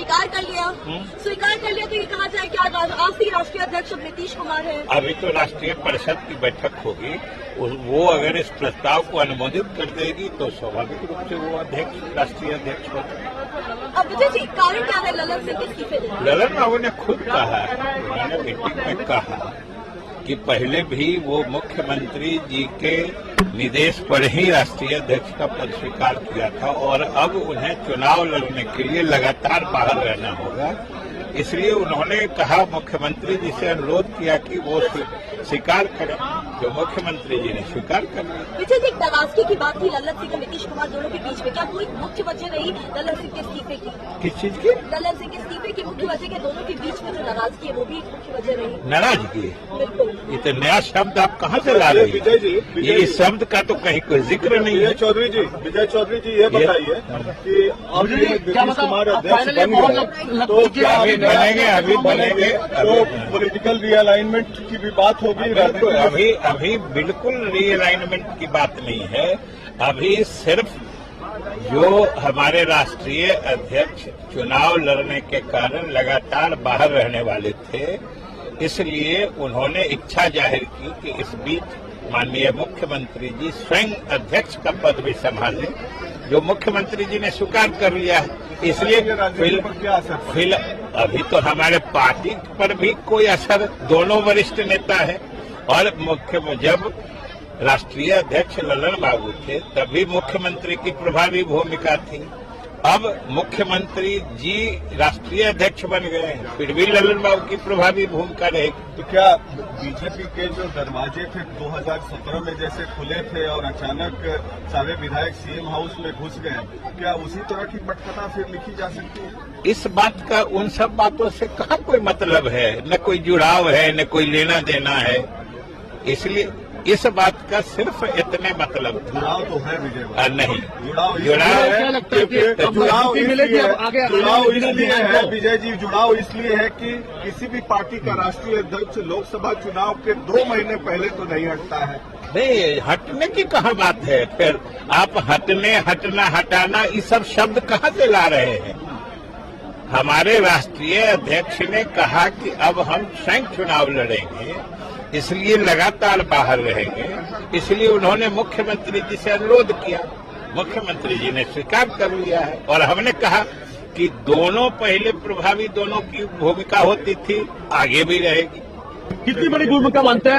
स्वीकार कर लिया तो ये कहा जाए क्या राष्ट्रीय अध्यक्ष नीतीश कुमार है? अभी तो राष्ट्रीय परिषद की बैठक होगी, वो अगर इस प्रस्ताव को अनुमोदित कर देगी तो स्वाभाविक रूप से वो राष्ट्रीय अध्यक्ष होगा। अब विजय जी, कारण क्या है ललन सिंह के इस्तीफे देने? ललन बाबू ने खुद कहा, उन्होंने मीटिंग में कहा कि पहले भी वो मुख्यमंत्री जी के निर्देश पर ही राष्ट्रीय अध्यक्ष का पद स्वीकार किया था और अब उन्हें चुनाव लड़ने के लिए लगातार बाहर रहना होगा। इसलिए उन्होंने कहा, मुख्यमंत्री जी से अनुरोध किया कि वो स्वीकार करें, जो मुख्यमंत्री जी ने स्वीकार कर लिया। विजय जी, नाराजगी की बात थी ललन सिंह और नीतीश कुमार दोनों के बीच में, क्या कोई मुख्य वजह रही ललन सिंह के इस्तीफे की? किस चीज की? ललन सिंह के इस्तीफे की मुख्य वजह के दोनों के बीच में जो नाराजगी है वो भी मुख्य वजह रही? नाराजगी? बिल्कुल। ये तो नया शब्द आप कहाँ से ला रहे हैं? विजय जी, इस शब्द का तो कहीं कोई जिक्र नहीं है। विजय चौधरी जी ये बताइए कि अब नीतीश कुमार अध्यक्ष बन गए तो क्या अभी बनेंगे तो पॉलिटिकल रीअलाइनमेंट की भी बात होगी? अभी बिल्कुल रीअलाइनमेंट की बात नहीं है। अभी सिर्फ जो हमारे राष्ट्रीय अध्यक्ष चुनाव लड़ने के कारण लगातार बाहर रहने वाले थे, इसलिए उन्होंने इच्छा जाहिर की कि इस बीच माननीय मुख्यमंत्री जी स्वयं अध्यक्ष का पद भी संभालें, जो मुख्यमंत्री जी ने स्वीकार कर लिया है। इसलिए फिर अभी तो हमारे पार्टी पर भी कोई असर, दोनों वरिष्ठ नेता है और जब राष्ट्रीय अध्यक्ष ललन बाबू थे तभी मुख्यमंत्री की प्रभावी भूमिका थी। अब मुख्यमंत्री जी राष्ट्रीय अध्यक्ष बन गए हैं, फिर भी ललन बाबू की प्रभावी भूमिका रहेगी। तो क्या बीजेपी के जो दरवाजे थे 2017 में जैसे खुले थे और अचानक सारे विधायक सीएम हाउस में घुस गए, क्या उसी तरह की पटकथा फिर लिखी जा सकती है? इस बात का उन सब बातों से कहाँ कोई मतलब है, न कोई जुड़ाव है, न कोई लेना देना है। इसलिए इस बात का सिर्फ इतने मतलब था। जुड़ाव तो है विजय, नहीं जुड़ाव इसलिए है विजय जी, जुड़ाव इसलिए है कि किसी भी पार्टी का राष्ट्रीय अध्यक्ष लोकसभा चुनाव के 2 महीने पहले तो नहीं हटता है। नहीं, हटने की कहाँ बात है? फिर आप हटने, हटना, हटाना, ये सब शब्द कहाँ से ला रहे हैं? हमारे राष्ट्रीय अध्यक्ष ने कहा कि अब हम स्वयं चुनाव लड़ेंगे, इसलिए लगातार बाहर रहेंगे। इसलिए उन्होंने मुख्यमंत्री जी से अनुरोध किया, मुख्यमंत्री जी ने स्वीकार कर लिया है और हमने कहा कि दोनों पहले प्रभावी, दोनों की भूमिका होती थी, आगे भी रहेगी। कितनी बड़ी भूमिका मानते हैं?